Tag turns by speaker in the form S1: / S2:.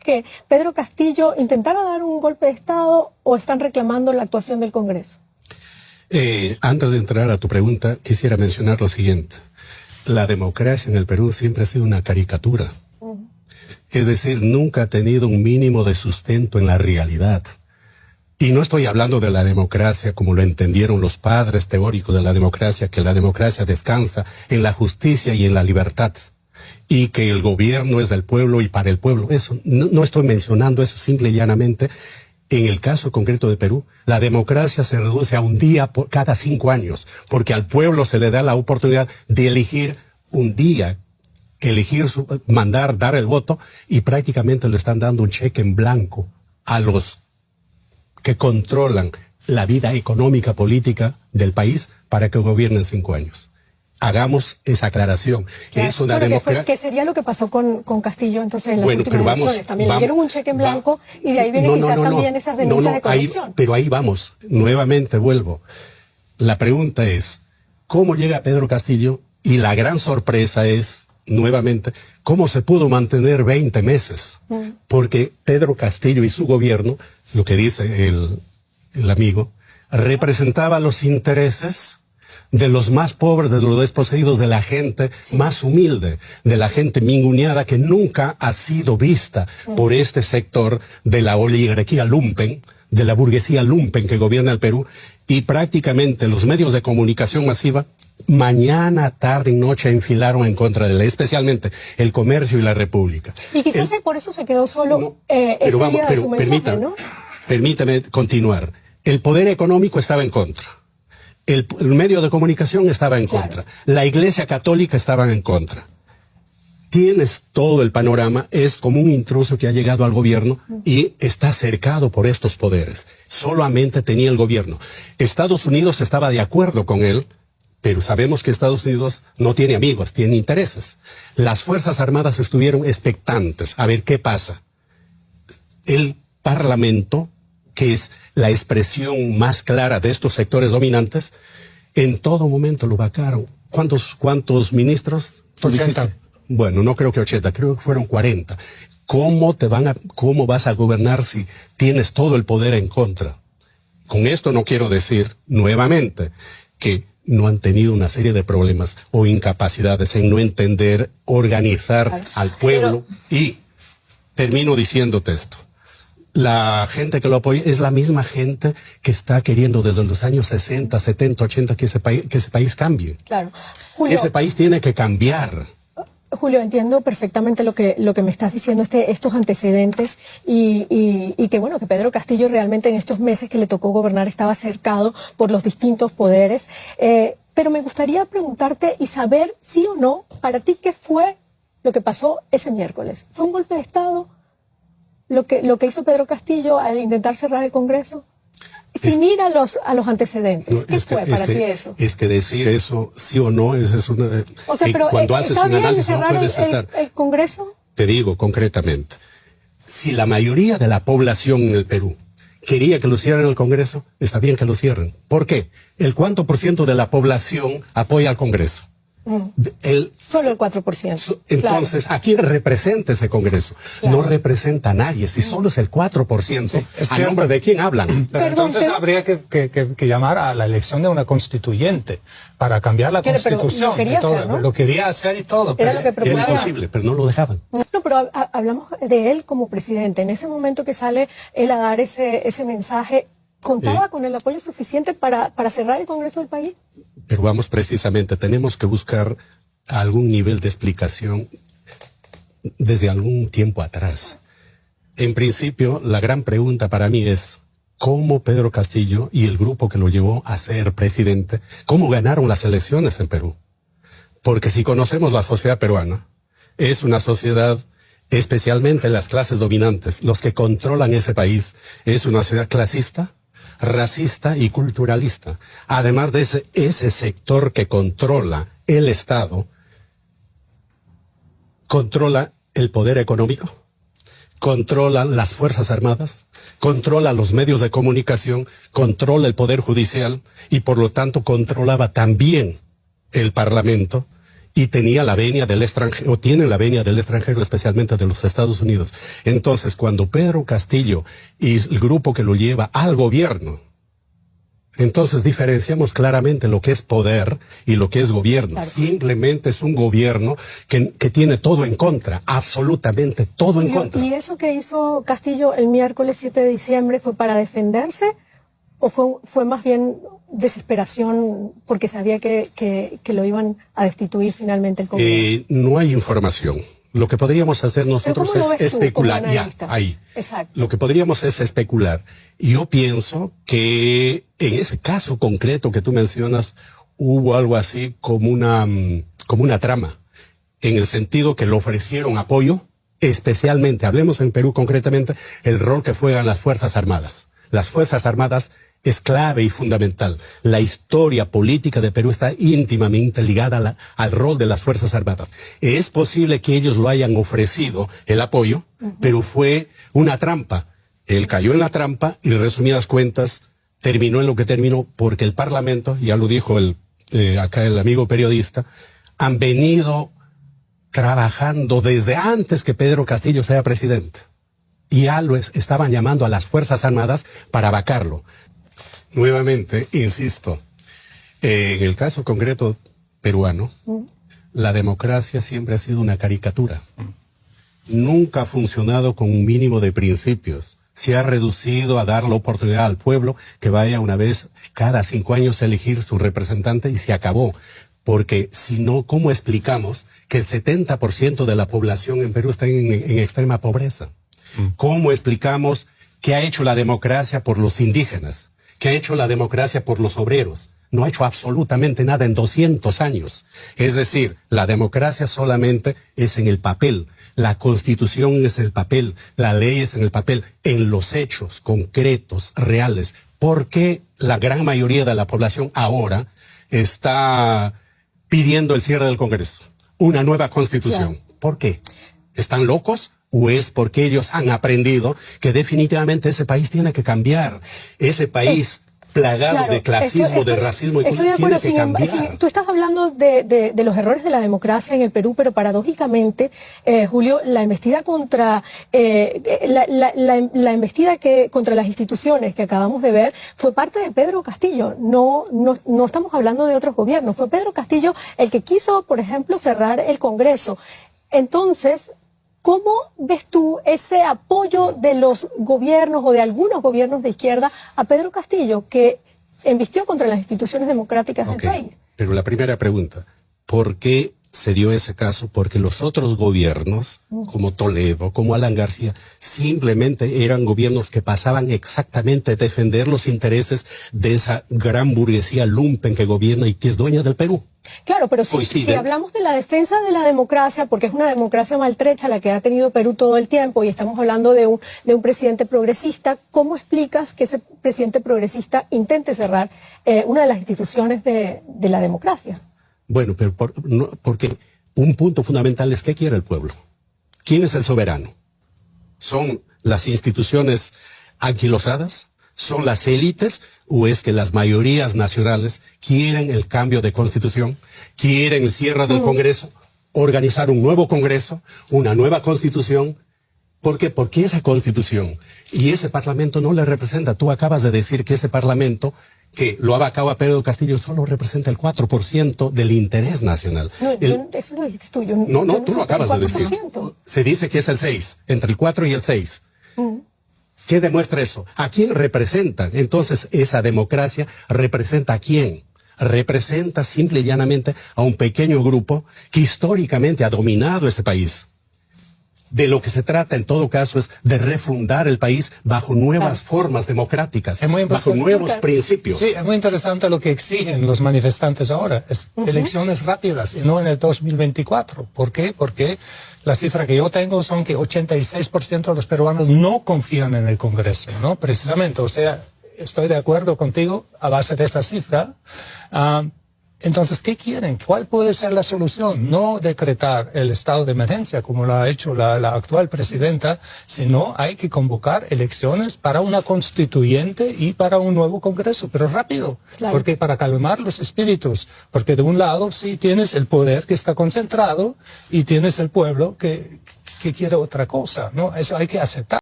S1: que Pedro Castillo intentara dar un golpe de Estado o están reclamando la actuación del Congreso?
S2: Antes de entrar a tu pregunta, quisiera mencionar lo siguiente. La democracia en el Perú siempre ha sido una caricatura. Es decir, nunca ha tenido un mínimo de sustento en la realidad. Y no estoy hablando de la democracia como lo entendieron los padres teóricos de la democracia, que la democracia descansa en la justicia y en la libertad, y que el gobierno es del pueblo y para el pueblo. Eso, no estoy mencionando eso, simple y llanamente. En el caso concreto de Perú, la democracia se reduce a un día cada 5 años, porque al pueblo se le da la oportunidad de elegir un día, dar el voto, y prácticamente le están dando un cheque en blanco a los que controlan la vida económica, política del país para que gobiernen 5 años. Hagamos esa aclaración.
S1: Claro,
S2: es una democracia.
S1: ¿Qué sería lo que pasó con Castillo entonces en las últimas elecciones? También le dieron un cheque en blanco y de ahí vienen también esas denuncias de corrupción.
S2: Pero ahí vamos, nuevamente vuelvo. La pregunta es, ¿cómo llega Pedro Castillo? Y la gran sorpresa es, nuevamente, ¿cómo se pudo mantener 20 meses? Porque Pedro Castillo y su gobierno, lo que dice el amigo, representaba los intereses de los más pobres, de los desposeídos, de la gente más humilde, de la gente minguneada que nunca ha sido vista por este sector de la oligarquía lumpen, de la burguesía lumpen que gobierna el Perú, y prácticamente los medios de comunicación masiva mañana, tarde y noche enfilaron en contra de él, especialmente el Comercio y la República.
S1: Y quizás por eso se quedó solo ese día de su mensaje, ¿no?
S2: Permítame continuar. El poder económico estaba en contra. El medio de comunicación estaba en contra. La Iglesia Católica estaba en contra. Tienes todo el panorama, es como un intruso que ha llegado al gobierno y está cercado por estos poderes. Solamente tenía el gobierno. Estados Unidos estaba de acuerdo con él, pero sabemos que Estados Unidos no tiene amigos, tiene intereses. Las Fuerzas Armadas estuvieron expectantes a ver qué pasa. El Parlamento, que es la expresión más clara de estos sectores dominantes, en todo momento lo vacaron. ¿Cuántos ministros?
S3: 80.
S2: Bueno, no creo que 80, creo que fueron 40. ¿Cómo vas a gobernar si tienes todo el poder en contra? Con esto no quiero decir, nuevamente, que no han tenido una serie de problemas o incapacidades en no entender, organizar al pueblo. Y termino diciéndote esto. La gente que lo apoya es la misma gente que está queriendo desde los años 60, 70, 80 que ese país cambie.
S1: Claro. Julio,
S2: ese país tiene que cambiar.
S1: Julio, entiendo perfectamente lo que me estás diciendo, estos antecedentes y que bueno, que Pedro Castillo realmente en estos meses que le tocó gobernar estaba cercado por los distintos poderes. Pero me gustaría preguntarte y saber sí o no, para ti, ¿qué fue lo que pasó ese miércoles? ¿Fue un golpe de Estado lo que hizo Pedro Castillo al intentar cerrar el Congreso? Sin ir a los antecedentes. ¿Qué fue para ti eso?
S2: Es que decir eso, sí o no, es una...
S1: O sea, pero
S2: cuando haces un análisis no puedes estar...
S1: ¿El Congreso?
S2: Te digo concretamente, si la mayoría de la población en el Perú quería que lo cierren el Congreso, está bien que lo cierren. ¿Por qué? ¿El cuánto por ciento de la población apoya al Congreso?
S1: Solo el 4%.
S2: Entonces, ¿a quién representa ese Congreso? No representa a nadie, si solo es el 4%. ¿A nombre de quién hablan?
S3: Pero entonces habría que llamar a la elección de una constituyente para cambiar la Constitución. Lo quería hacer y todo.
S1: Era lo que proponía.
S2: Era imposible, pero no lo dejaban.
S1: No, pero hablamos de él como presidente. En ese momento que sale él a dar ese mensaje, ¿contaba con el apoyo suficiente para cerrar el Congreso del país?
S2: Pero vamos, precisamente, tenemos que buscar algún nivel de explicación desde algún tiempo atrás. En principio, la gran pregunta para mí es, ¿cómo Pedro Castillo y el grupo que lo llevó a ser presidente, cómo ganaron las elecciones en Perú? Porque si conocemos la sociedad peruana, es una sociedad, especialmente las clases dominantes, los que controlan ese país, es una sociedad clasista, racista y culturalista. Además de ese sector que controla el Estado, controla el poder económico, controla las Fuerzas Armadas, controla los medios de comunicación, controla el poder judicial y por lo tanto controlaba también el Parlamento y tenía la venia del extranjero, o tiene la venia del extranjero, especialmente de los Estados Unidos. Entonces, cuando Pedro Castillo y el grupo que lo lleva al gobierno, entonces diferenciamos claramente lo que es poder y lo que es gobierno. Claro. Simplemente es un gobierno que tiene todo en contra, absolutamente todo en contra.
S1: ¿Y eso que hizo Castillo el miércoles 7 de diciembre fue para defenderse o fue más bien desesperación porque sabía que lo iban a destituir finalmente el Congreso?
S2: No hay información. Lo que podríamos hacer nosotros es especular.
S1: Exacto.
S2: Lo que podríamos es especular. Y yo pienso que en ese caso concreto que tú mencionas hubo algo así como una trama, en el sentido que le ofrecieron apoyo, especialmente, hablemos en Perú concretamente, el rol que juegan las Fuerzas Armadas. Las Fuerzas Armadas es clave y fundamental. La historia política de Perú está íntimamente ligada al rol de las Fuerzas Armadas. Es posible que ellos lo hayan ofrecido, el apoyo, pero fue una trampa. Él cayó en la trampa y, en resumidas cuentas, terminó en lo que terminó porque el Parlamento, ya lo dijo acá el amigo periodista, han venido trabajando desde antes que Pedro Castillo sea presidente. Y ya estaban llamando a las Fuerzas Armadas para vacarlo. Nuevamente, insisto, en el caso concreto peruano, la democracia siempre ha sido una caricatura. Nunca ha funcionado con un mínimo de principios. Se ha reducido a dar la oportunidad al pueblo que vaya una vez cada 5 años a elegir su representante y se acabó. Porque si no, ¿cómo explicamos que el 70% de la población en Perú está en extrema pobreza? ¿Cómo explicamos qué ha hecho la democracia por los indígenas? ¿Qué ha hecho la democracia por los obreros? No ha hecho absolutamente nada en 200 años. Es decir, la democracia solamente es en el papel. La Constitución es el papel, la ley es en el papel, en los hechos concretos, reales. ¿Por qué la gran mayoría de la población ahora está pidiendo el cierre del Congreso? Una nueva Constitución. Claro. ¿Por qué? ¿Están locos? ¿O es porque ellos han aprendido que definitivamente ese país tiene que cambiar? Ese país plagado de clasismo, de racismo,
S1: estoy de acuerdo, tiene que cambiar. Tú estás hablando de los errores de la democracia en el Perú, pero paradójicamente, Julio, la embestida contra la embestida contra las instituciones que acabamos de ver fue parte de Pedro Castillo. No estamos hablando de otros gobiernos. Fue Pedro Castillo el que quiso, por ejemplo, cerrar el Congreso. Entonces, ¿cómo ves tú ese apoyo de los gobiernos o de algunos gobiernos de izquierda a Pedro Castillo, que embistió contra las instituciones democráticas del país?
S2: Pero la primera pregunta, ¿por qué se dio ese caso? Porque los otros gobiernos, como Toledo, como Alan García, simplemente eran gobiernos que pasaban exactamente a defender los intereses de esa gran burguesía lumpen que gobierna y que es dueña del Perú.
S1: Claro, pero si hablamos de la defensa de la democracia, porque es una democracia maltrecha la que ha tenido Perú todo el tiempo, y estamos hablando de un presidente progresista, ¿cómo explicas que ese presidente progresista intente cerrar una de las instituciones de la democracia?
S2: Bueno, pero porque un punto fundamental es ¿qué quiere el pueblo? ¿Quién es el soberano? ¿Son las instituciones anquilosadas? ¿Son las élites? ¿O es que las mayorías nacionales quieren el cambio de constitución? ¿Quieren el cierre del Congreso? ¿Organizar un nuevo Congreso? ¿Una nueva constitución? ¿Por qué? Porque esa constitución y ese parlamento no le representa. Tú acabas de decir que ese parlamento que lo abacaba a Pedro Castillo solo representa el 4% del interés nacional.
S1: No, eso lo dijiste tú.
S2: No, tú lo acabas de decir. Se dice que es el 6, entre el 4 y el 6. ¿Qué demuestra eso? ¿A quién representa? Entonces, esa democracia representa a quién. Representa simple y llanamente a un pequeño grupo que históricamente ha dominado este país. De lo que se trata, en todo caso, es de refundar el país bajo nuevas formas democráticas, bajo nuevos principios.
S3: Sí, es muy interesante lo que exigen los manifestantes ahora. Es elecciones rápidas y no en el 2024. ¿Por qué? Porque la cifra que yo tengo son que 86% de los peruanos no confían en el Congreso, ¿no? Precisamente, o sea, estoy de acuerdo contigo a base de esa cifra. Entonces, ¿qué quieren? ¿Cuál puede ser la solución? No decretar el estado de emergencia como lo ha hecho la actual presidenta, sino hay que convocar elecciones para una constituyente y para un nuevo Congreso, pero rápido,
S1: Claro.
S3: porque para calmar los espíritus, porque de un lado sí tienes el poder que está concentrado y tienes el pueblo que quiere otra cosa, ¿no? Eso hay que aceptar.